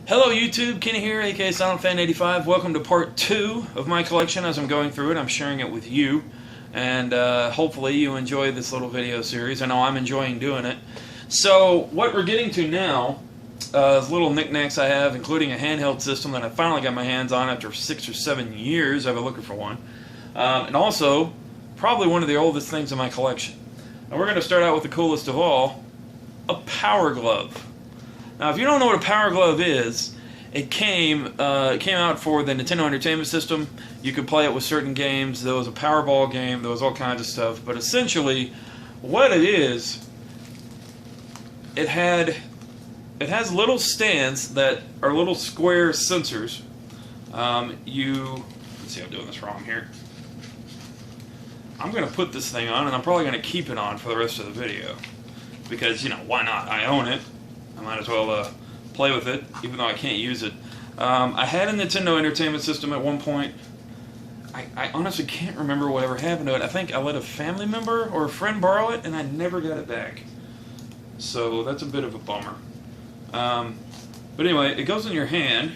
Hello YouTube, Kenny here, aka SilentFan85. Welcome to part 2 of my collection. As I'm going through it, I'm sharing it with you, and hopefully you enjoy this little video series. I know I'm enjoying doing it. So what we're getting to now is little knickknacks I have, including a handheld system that I finally got my hands on after 6 or 7 years I've been looking for one. And also, probably one of the oldest things in my collection. And we're going to start out with the coolest of all, a Power Glove. Now, if you don't know what a Power Glove is, it came out for the Nintendo Entertainment System. You could play it with certain games. There was a Powerball game. There was all kinds of stuff. But essentially, what it is, it has little stands that are little square sensors. Let's see, I'm doing this wrong here. I'm going to put this thing on, and I'm probably going to keep it on for the rest of the video. Because, you know, why not? I own it. I might as well play with it, even though I can't use it. I had a Nintendo Entertainment System at one point. I honestly can't remember whatever happened to it. I think I let a family member or a friend borrow it, and I never got it back. So that's a bit of a bummer. But anyway, it goes in your hand.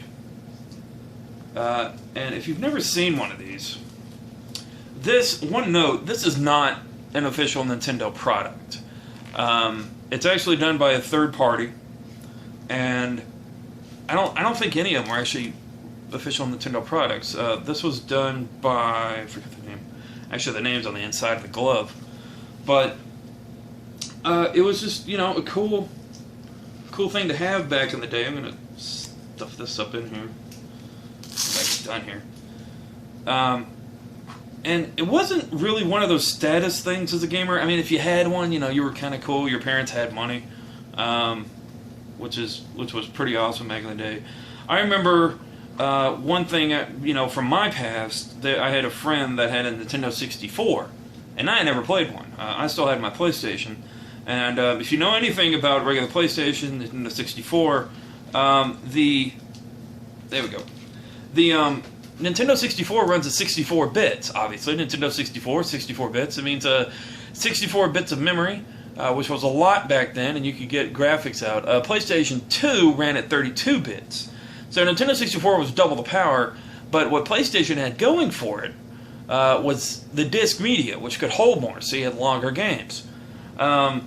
And if you've never seen one of these, this is not an official Nintendo product. It's actually done by a third party. And I don't think any of them are actually official Nintendo products. This was done by, I forget the name. Actually, the name's on the inside of the glove. But it was just, you know, a cool thing to have back in the day. I'm gonna stuff this up in here. It's done here. And it wasn't really one of those status things as a gamer. I mean, if you had one, you know, you were kind of cool. Your parents had money. Which was pretty awesome back in the day. I remember one thing, you know, from my past, that I had a friend that had a Nintendo 64, and I had never played one. I still had my PlayStation, and if you know anything about regular PlayStation, Nintendo 64, there we go. The Nintendo 64 runs at 64 bits. Obviously, Nintendo 64 bits. It means 64 bits of memory. Which was a lot back then, and you could get graphics out. PlayStation 2 ran at 32 bits. So Nintendo 64 was double the power, but what PlayStation had going for it was the disc media, which could hold more, so you had longer games. Now,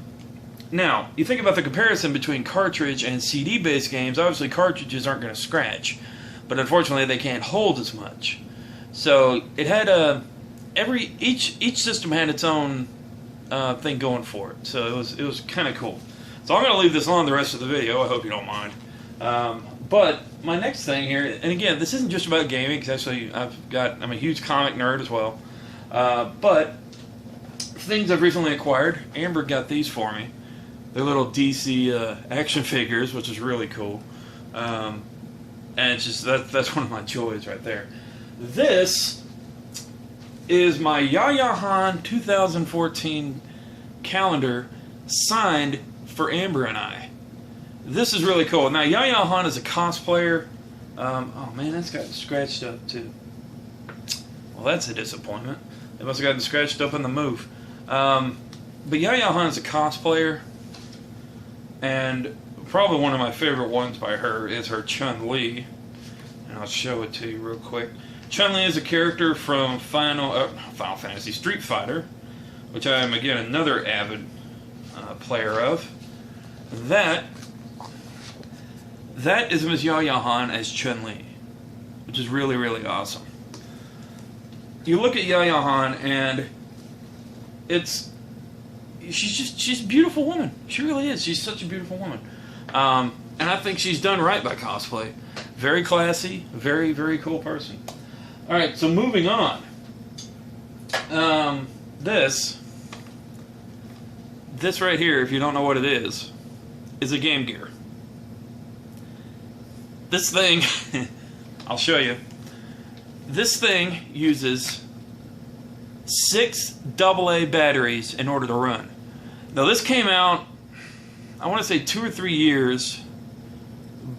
you think about the comparison between cartridge and CD-based games. Obviously, cartridges aren't going to scratch, but unfortunately, they can't hold as much. So it had each system had its own thing going for it, so it was kind of cool. So I'm going to leave this on the rest of the video. I hope you don't mind. But my next thing here, and again, this isn't just about gaming, because actually I'm a huge comic nerd as well. But things I've recently acquired. Amber got these for me. They're little DC action figures, which is really cool. And it's just that's one of my joys right there. This is my Yaya-Han 2014 calendar signed for Amber and I. This is really cool. Now, Yaya-Han is a cosplayer. Oh man, that's got scratched up too. Well, that's a disappointment. It must have gotten scratched up in the move. But Yaya-Han is a cosplayer, and probably one of my favorite ones by her is her Chun-Li. And I'll show it to you real quick. Chun-Li is a character from Final Fantasy Street Fighter, which I am, again, another avid player of. That is Ms. Yaya-Han as Chun-Li, which is really, really awesome. You look at Yaya-Han, and she's a beautiful woman. She really is. She's such a beautiful woman. And I think she's done right by cosplay. Very classy, very, very cool person. Alright, so moving on. This right here, if you don't know what it is a Game Gear. This thing, I'll show you. This thing uses 6 AA batteries in order to run. Now this came out, I want to say 2 or 3 years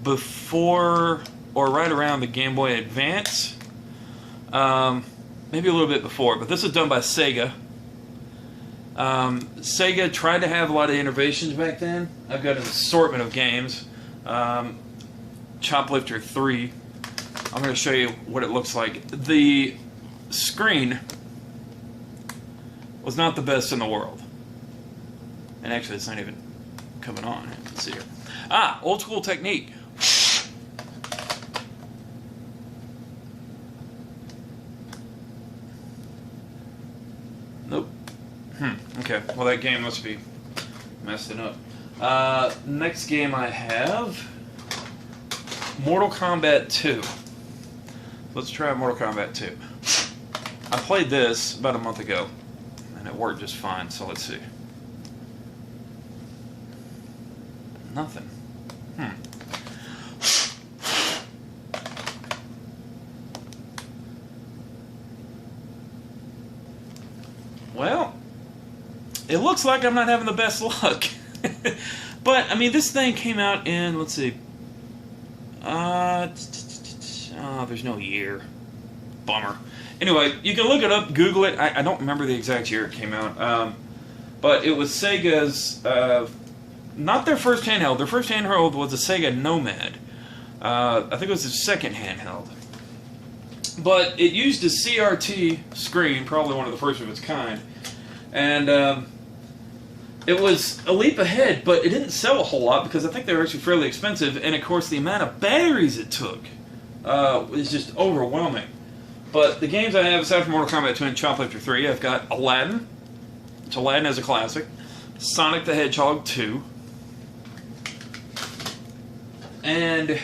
before or right around the Game Boy Advance. Maybe a little bit before, but this was done by Sega. Sega tried to have a lot of innovations back then. I've got an assortment of games. Choplifter 3. I'm going to show you what it looks like. The screen was not the best in the world. And actually, it's not even coming on. Let's see here. Old school technique. Nope. Okay. Well, that game must be messing up. Next game I have, Mortal Kombat 2. Let's try Mortal Kombat 2. I played this about a month ago, and it worked just fine, so let's see. Nothing. Well, it looks like I'm not having the best luck. But, I mean, this thing came out in, let's see. There's no year. Bummer. Anyway, you can look it up, Google it. I don't remember the exact year it came out. But it was Sega's, not their first handheld. Their first handheld was a Sega Nomad. I think it was their second handheld. But it used a CRT screen, probably one of the first of its kind. And it was a leap ahead, but it didn't sell a whole lot because I think they were actually fairly expensive. And of course, the amount of batteries it took was just overwhelming. But the games I have, aside from Mortal Kombat 2 and Choplifter 3, I've got Aladdin, which Aladdin is a classic, Sonic the Hedgehog 2, and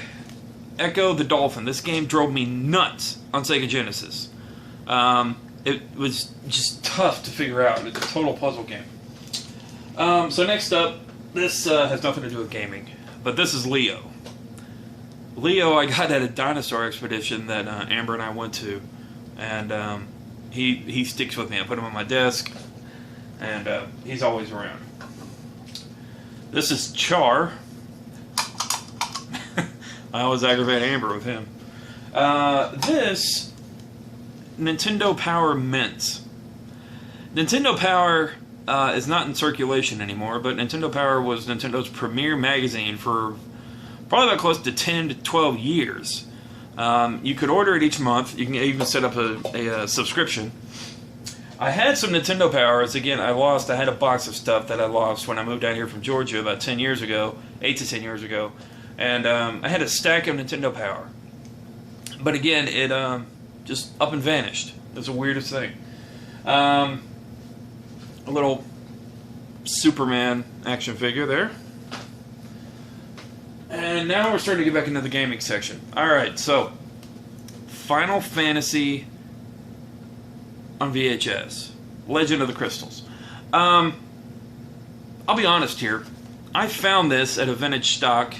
Echo the Dolphin. This game drove me nuts on Sega Genesis. It was just tough to figure out. It's a total puzzle game. So next up, this has nothing to do with gaming, but this is Leo. Leo I got at a dinosaur expedition that Amber and I went to, and he sticks with me. I put him on my desk, and he's always around. This is Char. I always aggravate Amber with him. This, Nintendo Power Mints. Nintendo Power is not in circulation anymore, but Nintendo Power was Nintendo's premier magazine for probably about close to 10 to 12 years. You could order it each month. You can even set up a subscription. I had some Nintendo Powers. Again, I had a box of stuff that I lost when I moved down here from Georgia about 10 years ago, 8 to 10 years ago. And I had a stack of Nintendo Power. But again, it just up and vanished. It was the weirdest thing. A little Superman action figure there. And now we're starting to get back into the gaming section. Alright, so Final Fantasy on VHS. Legend of the Crystals. I'll be honest here. I found this at a vintage stock,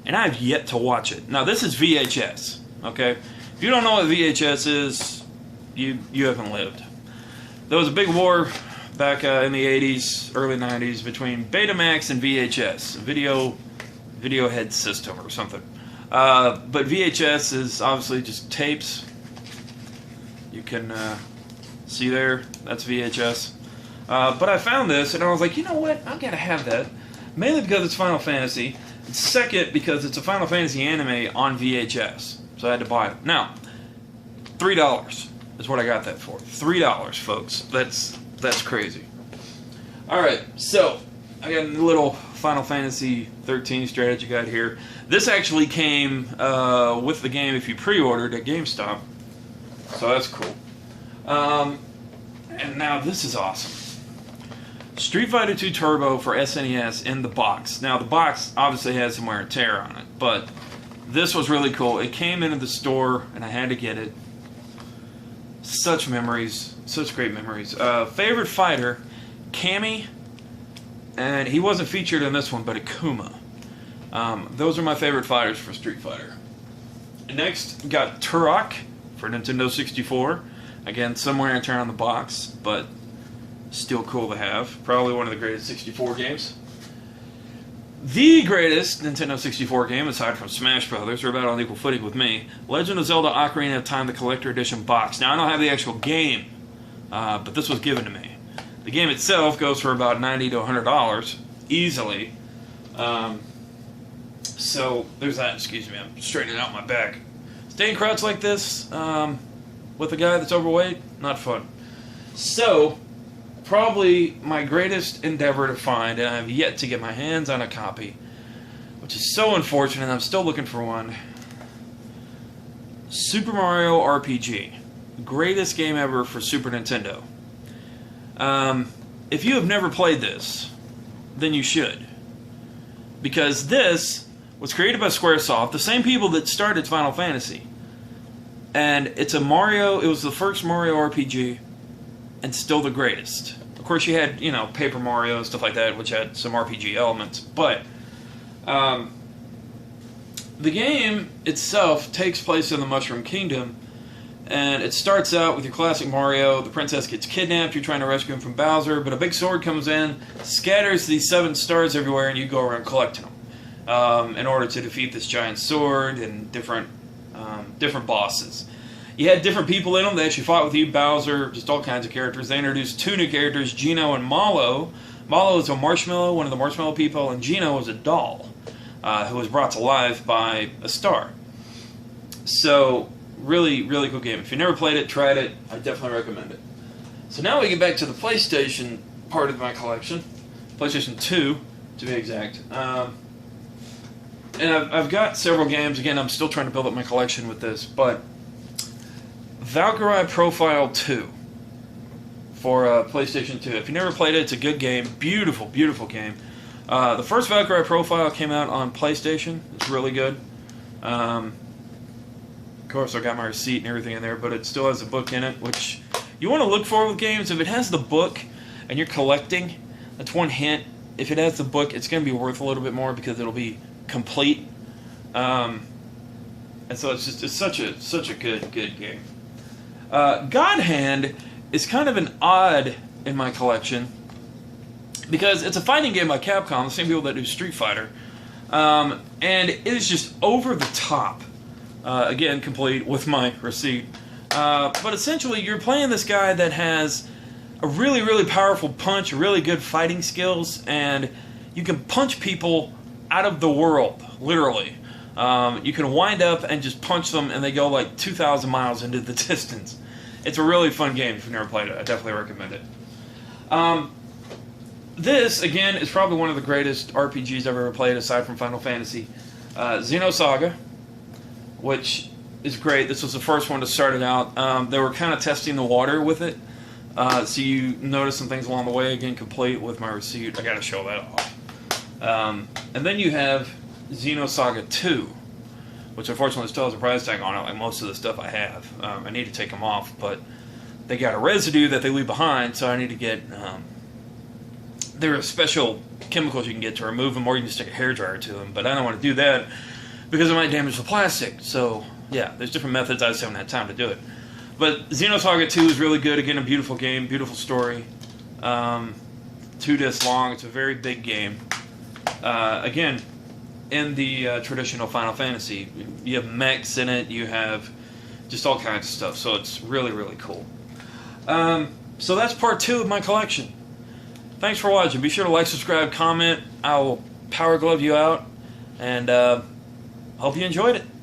and I've yet to watch it. Now, this is VHS, okay? If you don't know what VHS is, you haven't lived. There was a big war back in the 80s, early 90s, between Betamax and VHS, video head system or something. But VHS is obviously just tapes. You can see there, that's VHS. But I found this, and I was like, you know what? I've got to have that. Mainly because it's Final Fantasy. And second, because it's a Final Fantasy anime on VHS. So I had to buy it. Now, $3 is what I got that for. $3, folks. That's crazy. Alright, so I got a little Final Fantasy 13 strategy guide here. This actually came with the game if you pre-ordered at GameStop. So that's cool. And now this is awesome. Street Fighter 2 Turbo for SNES in the box. Now the box obviously has some wear and tear on it, but this was really cool. It came into the store and I had to get it. Such memories, such great memories. Favorite fighter, Cammy, and he wasn't featured in this one, but Akuma. Those are my favorite fighters for Street Fighter. Next, we got Turok for Nintendo 64. Again, some wear and tear on the box, but still cool to have. Probably one of the greatest 64 games. The greatest Nintendo 64 game, aside from Smash Brothers, are about on equal footing with me, Legend of Zelda Ocarina of Time, the Collector Edition box. Now, I don't have the actual game, but this was given to me. The game itself goes for about $90 to $100, easily. So there's that. Excuse me, I'm straightening out my back. Staying crouched like this with a guy that's overweight, not fun. So probably my greatest endeavor to find, and I have yet to get my hands on a copy, which is so unfortunate. I'm still looking for one. Super Mario RPG, greatest game ever for Super Nintendo. If you have never played this, then you should, because this was created by Squaresoft, the same people that started Final Fantasy, and it's a Mario. It was the first Mario RPG, and still the greatest. Of course, you had Paper Mario and stuff like that, which had some RPG elements, but the game itself takes place in the Mushroom Kingdom, and it starts out with your classic Mario. The princess gets kidnapped, you're trying to rescue him from Bowser, but a big sword comes in, scatters these 7 stars everywhere, and you go around collecting them in order to defeat this giant sword and different bosses. You had different people in them. They actually fought with you, Bowser, just all kinds of characters. They introduced 2 new characters, Geno and Mallow. Mallow is a marshmallow, one of the marshmallow people, and Geno is a doll who was brought to life by a star. So, really, really cool game. If you never played it, tried it, I definitely recommend it. So now we get back to the PlayStation part of my collection. PlayStation 2, to be exact. And I've got several games. Again, I'm still trying to build up my collection with this, but Valkyrie Profile 2 for PlayStation 2. If you never played it, it's a good game. Beautiful, beautiful game. The first Valkyrie Profile came out on PlayStation. It's really good. Of course, I got my receipt and everything in there, but it still has a book in it, which you want to look for with games. If it has the book and you're collecting, that's one hint. If it has the book, it's going to be worth a little bit more because it'll be complete. And so it's such a good game. God Hand is kind of an odd in my collection because it's a fighting game by Capcom, the same people that do Street Fighter, and it is just over the top. Again, complete with my receipt. But essentially, you're playing this guy that has a really, really powerful punch, really good fighting skills, and you can punch people out of the world, literally. You can wind up and just punch them, and they go like 2,000 miles into the distance. It's a really fun game if you've never played it. I definitely recommend it. This, again, is probably one of the greatest RPGs I've ever played, aside from Final Fantasy. Xenosaga, which is great. This was the first one to start it out. They were kind of testing the water with it. So you notice some things along the way. Again, complete with my receipt. I got to show that off. And then you have Xenosaga 2, which unfortunately still has a price tag on it, like most of the stuff I have. I need to take them off, but they got a residue that they leave behind, so I need to get... there are special chemicals you can get to remove them, or you can stick a hairdryer to them, but I don't want to do that because it might damage the plastic. So, yeah, there's different methods. I just haven't had time to do it. But Xenosaga 2 is really good. Again, a beautiful game, beautiful story. 2 discs long. It's a very big game. Again, in the traditional Final Fantasy, you have mechs in it. You have just all kinds of stuff. So it's really, really cool. So that's part 2 of my collection. Thanks for watching. Be sure to like, subscribe, comment. I will power glove you out. And hope you enjoyed it.